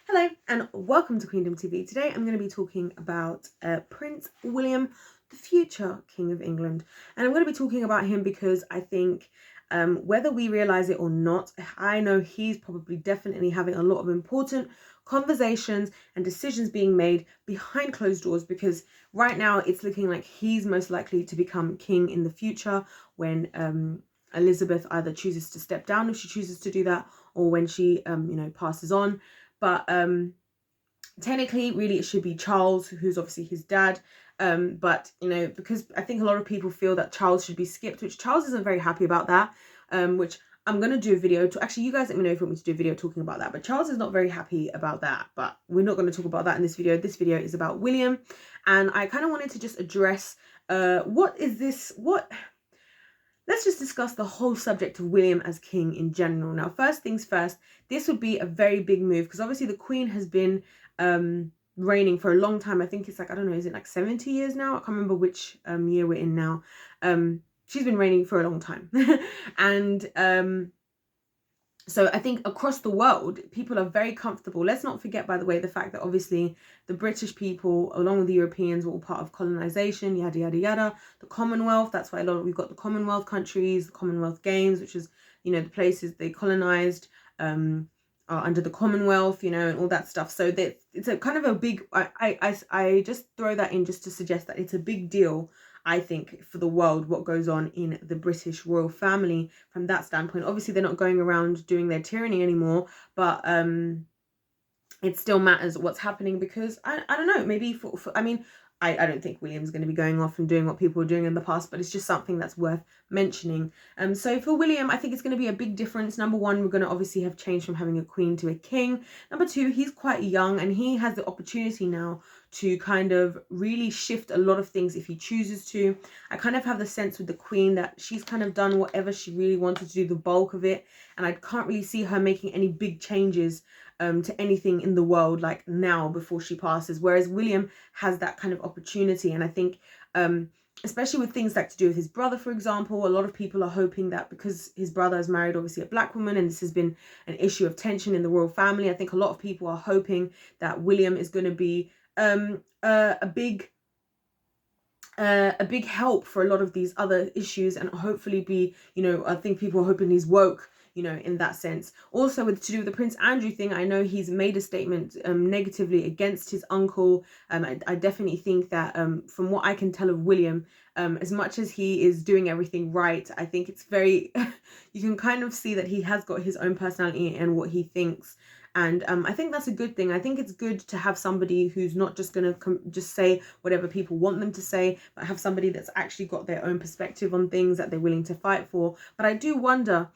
Hello and welcome to Queendom TV. Today I'm going to be talking about Prince William, the future King of England. And I'm going to be talking about him because I think whether we realise it or not, I know he's probably definitely having a lot of important conversations and decisions being made behind closed doors, because right now it's looking like he's most likely to become king in the future when Elizabeth either chooses to step down, if she chooses to do that, or when she passes on. But technically, really, it should be Charles, who's obviously his dad. But because I think a lot of people feel that Charles should be skipped, which Charles isn't very happy about that. Which I'm gonna do a video to actually, you guys let me know if you want me to do a video talking about that. But Charles is not very happy about that. But we're not going to talk about that in this video. This video is about William, and I kind of wanted to just address let's just discuss the whole subject of William as king in general. Now, first things first, this would be a very big move because obviously the Queen has been reigning for a long time. I think it's like, I don't know, is it like 70 years now? I can't remember which year we're in now. She's been reigning for a long time. And so I think across the world, people are very comfortable. Let's not forget, by the way, the fact that obviously the British people, along with the Europeans, were all part of colonization, yada, yada, yada. The Commonwealth, that's why we've got the Commonwealth countries, the Commonwealth Games, which is, the places they colonized are under the Commonwealth, and all that stuff. So it's a kind of a big, I just throw that in just to suggest that it's a big deal, I think, for the world, what goes on in the British royal family from that standpoint. Obviously, they're not going around doing their tyranny anymore, but it still matters what's happening because I don't know, maybe I don't think William's going to be going off and doing what people were doing in the past, but it's just something that's worth mentioning. So for William, I think it's going to be a big difference. Number one, we're going to obviously have changed from having a queen to a king. Number two, he's quite young and he has the opportunity now to kind of really shift a lot of things if he chooses to. I kind of have the sense with the Queen that she's kind of done whatever she really wanted to do, the bulk of it, and I can't really see her making any big changes to anything in the world like now before she passes, whereas William has that kind of opportunity. And I think especially with things like to do with his brother, for example, a lot of people are hoping that because his brother is married obviously a black woman and this has been an issue of tension in the royal family, I think a lot of people are hoping that William is going to be a big help for a lot of these other issues, and hopefully be, I think people are hoping he's woke, in that sense. Also, to do with the Prince Andrew thing, I know he's made a statement negatively against his uncle. I definitely think that from what I can tell of William, as much as he is doing everything right, I think it's very you can kind of see that he has got his own personality and what he thinks. And I think that's a good thing. I think it's good to have somebody who's not just going to just say whatever people want them to say, but have somebody that's actually got their own perspective on things that they're willing to fight for. But I do wonder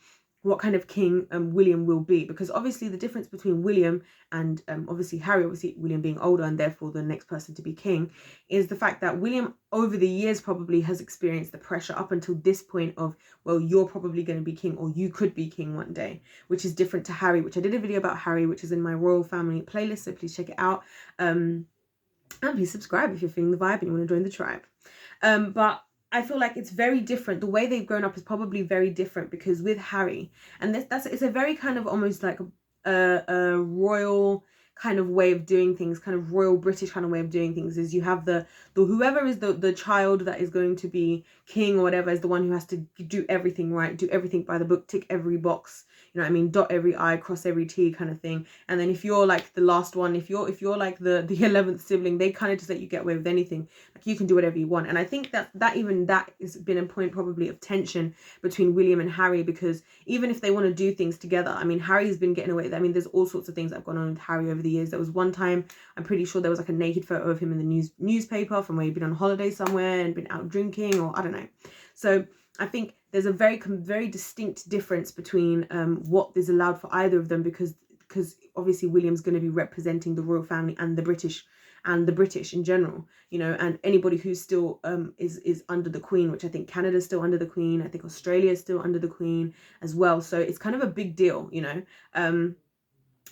what kind of king William will be, because obviously the difference between William and obviously Harry, obviously William being older and therefore the next person to be king, is the fact that William over the years probably has experienced the pressure up until this point of, well, you're probably going to be king or you could be king one day, which is different to Harry, which I did a video about Harry, which is in my royal family playlist, so please check it out. And please subscribe if you're feeling the vibe and you want to join the tribe. But I feel like it's very different. The way they've grown up is probably very different, because with Harry, and it's a very kind of almost like a royal kind of way of doing things, kind of royal British kind of way of doing things, is you have the whoever is the child that is going to be king or whatever is the one who has to do everything right, do everything by the book, tick every box, dot every I, cross every T kind of thing. And then if you're like the last one, if you're like the 11th sibling, they kind of just let you get away with anything. Like you can do whatever you want. And I think that has been a point probably of tension between William and Harry, because even if they want to do things together, Harry's been getting away with it. There's all sorts of things that have gone on with Harry over the years. There was one time, I'm pretty sure there was like a naked photo of him in the newspaper from where he'd been on holiday somewhere and been out drinking, or I don't know. So I think there's a very distinct difference between what is allowed for either of them, because obviously William's going to be representing the royal family and the British in general, and anybody who's still is under the Queen, which I think Canada's still under the Queen, I think Australia is still under the Queen as well. So it's kind of a big deal,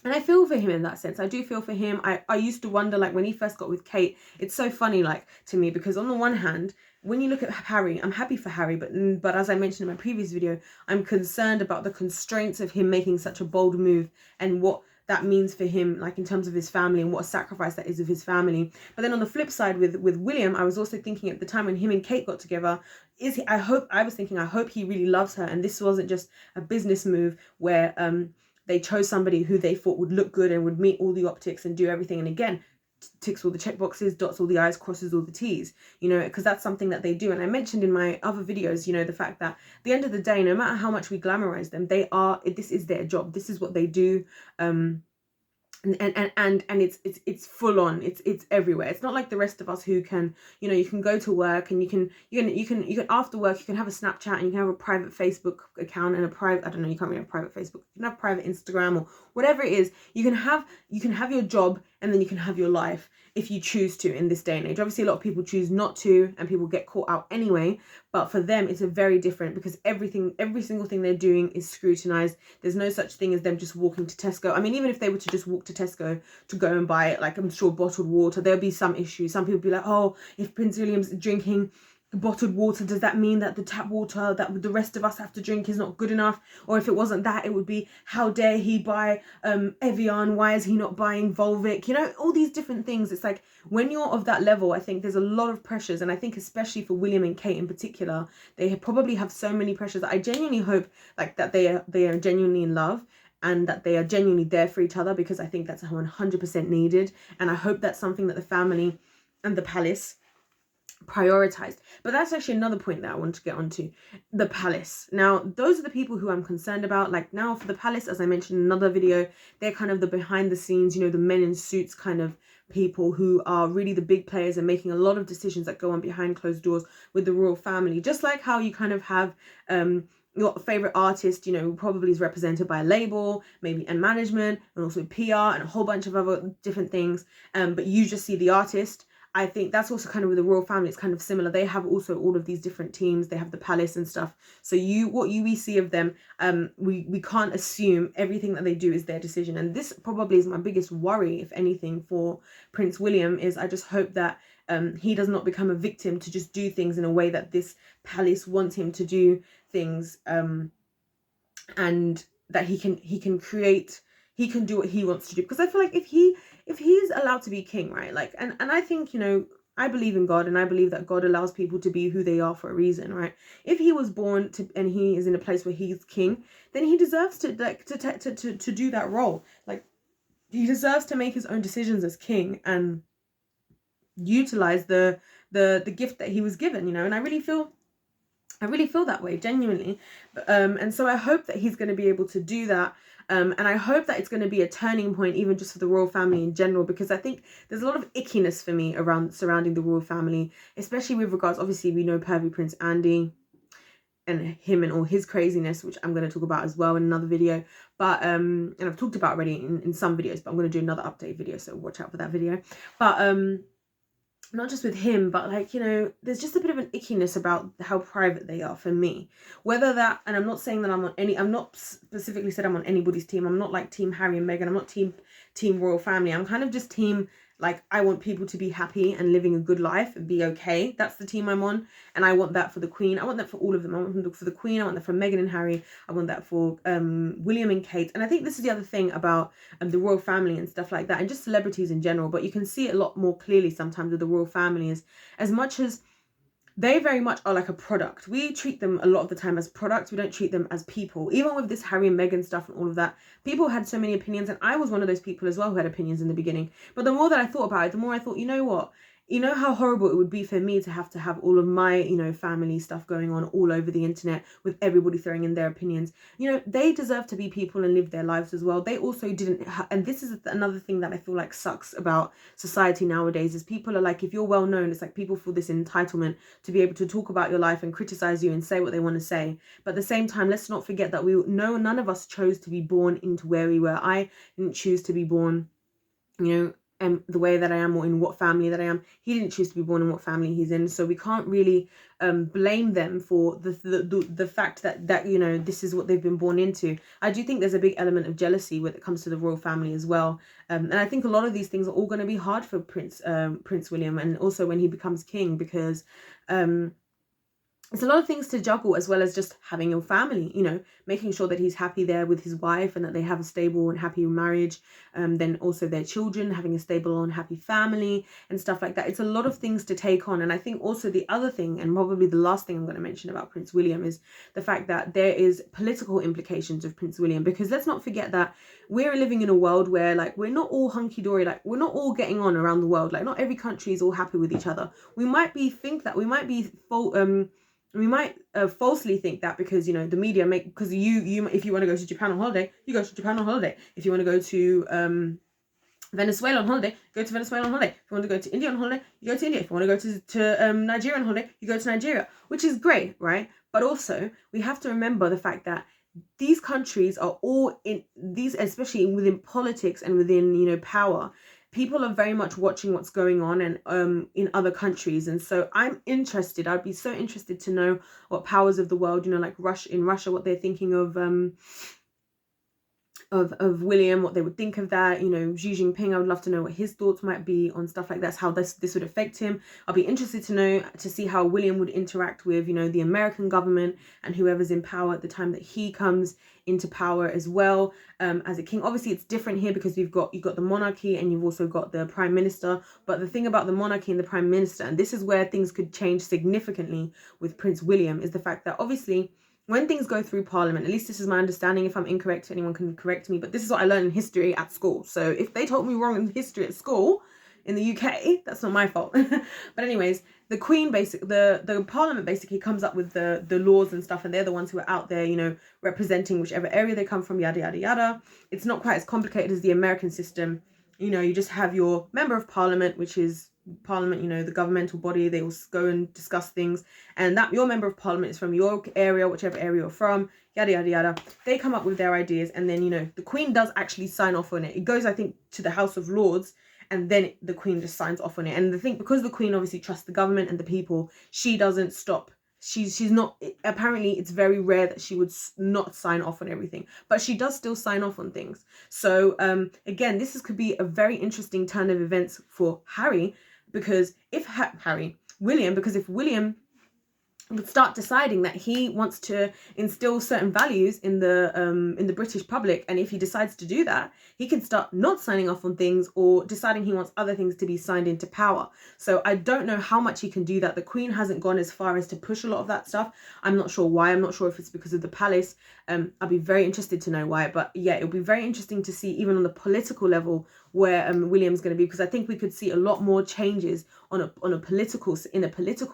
and I feel for him in that sense. I do feel for him. I used to wonder, like when he first got with Kate, it's so funny, like to me, because on the one hand, when you look at Harry, I'm happy for Harry, but as I mentioned in my previous video, I'm concerned about the constraints of him making such a bold move and what that means for him, like in terms of his family and what a sacrifice that is of his family. But then on the flip side with William, I was also thinking at the time when him and Kate got together, I hope he really loves her, and this wasn't just a business move where they chose somebody who they thought would look good and would meet all the optics and do everything. And again, ticks all the check boxes, dots all the I's, crosses all the T's, you know, because that's something that they do. And I mentioned in my other videos, you know, the fact that at the end of the day, no matter how much we glamorize them, this is their job. This is what they do. And it's full on. It's everywhere. It's not like the rest of us who can, you know, you can go to work and you can after work you can have a Snapchat and you can have a private Facebook account and a private, I don't know, you can't really have private Facebook. You can have private Instagram or whatever it is. You can have your job and then you can have your life if you choose to in this day and age. Obviously a lot of people choose not to and people get caught out anyway, but for them it's a very different, because every single thing they're doing is scrutinized. There's no such thing as them just walking to Tesco. I mean, even if they were to just walk to Tesco to go and buy, like, I'm sure bottled water, there'll be some issues. Some people be like, oh, if Prince William's drinking bottled water, does that mean that the tap water that the rest of us have to drink is not good enough? Or if it wasn't that, it would be, how dare he buy Evian, why is he not buying Volvic? You know, all these different things. It's like, when you're of that level, I think there's a lot of pressures, and I think especially for William and Kate in particular, they probably have so many pressures. I genuinely hope, like, that they are genuinely in love and that they are genuinely there for each other, because I think that's 100% needed, and I hope that's something that the family and the palace prioritized. But that's actually another point that I want to get onto, the palace. Now, those are the people who I'm concerned about. Like, now for the palace, as I mentioned in another video, they're kind of the behind the scenes, you know, the men in suits kind of people who are really the big players and making a lot of decisions that go on behind closed doors with the royal family. Just like how you kind of have your favorite artist, you know, probably is represented by a label, maybe, and management, and also PR and a whole bunch of other different things, but you just see the artist. I think that's also kind of with the royal family, it's kind of similar. They have also all of these different teams. They have the palace and stuff. So we see of them, we can't assume everything that they do is their decision. And this probably is my biggest worry, if anything, for Prince William, is I just hope that he does not become a victim to just do things in a way that this palace wants him to do things, and that he can do what he wants to do. Because I feel like if he's allowed to be king, right, like, and I think, you know, I believe in God, and I believe that God allows people to be who they are for a reason, right? If he was born to, and he is in a place where he's king, then he deserves to, like, to do that role. Like, he deserves to make his own decisions as king and utilize the gift that he was given, you know. And I really feel that way, genuinely. And so I hope that he's going to be able to do that. And I hope that it's going to be a turning point, even just for the royal family in general, because I think there's a lot of ickiness for me surrounding the royal family, especially with regards, obviously we know pervy Prince Andy and him and all his craziness, which I'm going to talk about as well in another video. But and I've talked about already in some videos, but I'm going to do another update video, so watch out for that video. But not just with him, but, like, you know, there's just a bit of an ickiness about how private they are for me. Whether that, and I'm not saying that I'm not specifically said I'm on anybody's team. I'm not like team Harry and Meghan. I'm not team royal family. I'm kind of just team, like, I want people to be happy and living a good life and be okay. That's the team I'm on. And I want that for the Queen. I want that for all of them. I want that for the Queen. I want that for Meghan and Harry. I want that for William and Kate. And I think this is the other thing about the royal family and stuff like that, and just celebrities in general. But you can see it a lot more clearly sometimes with the royal family, is as much as they very much are like a product. We treat them a lot of the time as products. We don't treat them as people. Even with this Harry and Meghan stuff and all of that, people had so many opinions, and I was one of those people as well who had opinions in the beginning. But the more that I thought about it, the more I thought, you know what? You know how horrible it would be for me to have all of my, you know, family stuff going on all over the internet with everybody throwing in their opinions. You know, they deserve to be people and live their lives as well. They also didn't, and this is another thing that I feel like sucks about society nowadays, is people are like, if you're well known, it's like people feel this entitlement to be able to talk about your life and criticize you and say what they want to say. But at the same time, let's not forget that none of us chose to be born into where we were. I didn't choose to be born, you know, the way that I am, or in what family that I am. He didn't choose to be born in what family he's in, so we can't really blame them for the fact that you know, this is what they've been born into. I do think there's a big element of jealousy when it comes to the royal family as well, and I think a lot of these things are all going to be hard for Prince William, and also when he becomes king, because it's a lot of things to juggle, as well as just having your family, you know, making sure that he's happy there with his wife and that they have a stable and happy marriage. Then also their children, having a stable and happy family and stuff like that. It's a lot of things to take on. And I think also the other thing, and probably the last thing I'm going to mention about Prince William, is the fact that there is political implications of Prince William, because let's not forget that we're living in a world where, like, we're not all hunky-dory, like we're not all getting on around the world, like not every country is all happy with each other. We might falsely think that because, you know, the media make, because you if you want to go to Japan on holiday, you go to Japan on holiday. If you want to go to Venezuela on holiday, go to Venezuela on holiday. If you want to go to India on holiday, you go to India. If you want to go to Nigeria on holiday, you go to Nigeria, which is great, right? But also we have to remember the fact that these countries are all in these, especially within politics and within, you know, power. People are very much watching what's going on and in other countries. And so I'd be so interested to know what powers of the world, you know, like Russia, what they're thinking of William, what they would think of that. You know, Xi Jinping, I would love to know what his thoughts might be on stuff like that, how this would affect him. I'll be interested to see how William would interact with, you know, the American government and whoever's in power at the time that he comes into power as well, as a king. Obviously it's different here because you've got the monarchy and you've also got the prime minister. But the thing about the monarchy and the prime minister, and this is where things could change significantly with Prince William, is the fact that obviously when things go through Parliament, at least this is my understanding, if I'm incorrect, anyone can correct me, but this is what I learned in history at school. So if they told me wrong in history at school in the UK, that's not my fault. But anyways, the Queen the Parliament basically comes up with the laws and stuff, and they're the ones who are out there, you know, representing whichever area they come from, yada, yada, yada. It's not quite as complicated as the American system. You know, you just have your member of Parliament, which is Parliament, you know, the governmental body. They will go and discuss things, and that your member of Parliament is from your area, whichever area you're from, yada, yada, yada. They come up with their ideas, and then, you know, the Queen does actually sign off on it. It goes, I think, to the House of Lords, and then the Queen just signs off on it. And the thing, because the Queen obviously trusts the government and the people, she doesn't stop. She's not, apparently it's very rare that she would not sign off on everything, but she does still sign off on things. So again, this could be a very interesting turn of events for Harry, because if William would start deciding that he wants to instill certain values in the British public, and if he decides to do that, he can start not signing off on things or deciding he wants other things to be signed into power. So I don't know how much he can do that. The Queen hasn't gone as far as to push a lot of that stuff. I'm not sure why. I'm not sure if it's because of the palace. I'll be very interested to know why. But yeah, it'll be very interesting to see, even on the political level, where William's going to be, because I think we could see a lot more changes in a political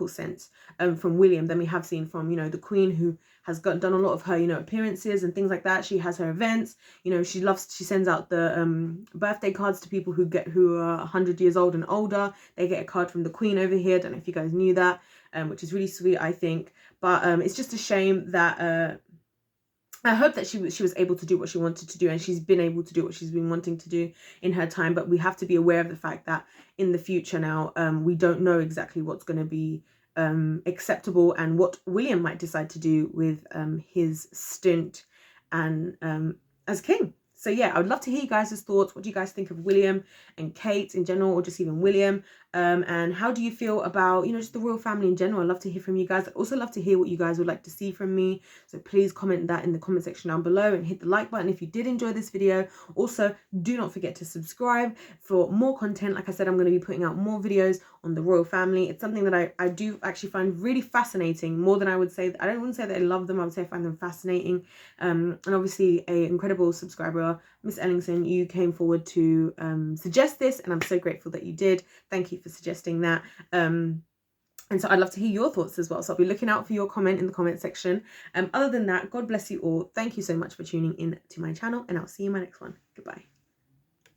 sense from William than we have seen from, you know, the Queen, who has done a lot of her, you know, appearances and things like that. She has her events, you know, she sends out the birthday cards to people who are 100 years old and older. They get a card from the Queen over here. Don't know if you guys knew that, which is really sweet, I think. But it's just a shame that I hope that she was able to do what she wanted to do, and she's been able to do what she's been wanting to do in her time. But we have to be aware of the fact that in the future now, we don't know exactly what's going to be acceptable and what William might decide to do with his stint and as king. So yeah, I would love to hear you guys' thoughts. What do you guys think of William and Kate in general, or just even William? And how do you feel about, you know, just the royal family in general? I'd love to hear from you guys. I'd also love to hear what you guys would like to see from me. So please comment that in the comment section down below, and hit the like button if you did enjoy this video. Also, do not forget to subscribe for more content. Like I said, I'm going to be putting out more videos on the royal family. It's something that I do actually find really fascinating, more than I would say. I don't want to say that I love them. I would say I find them fascinating. And obviously, an incredible subscriber, Miss Ellingson, you came forward to suggest this, and I'm so grateful that you did. Thank you for suggesting that. And so I'd love to hear your thoughts as well. So I'll be looking out for your comment in the comment section. Other than that, God bless you all. Thank you so much for tuning in to my channel, and I'll see you in my next one. Goodbye.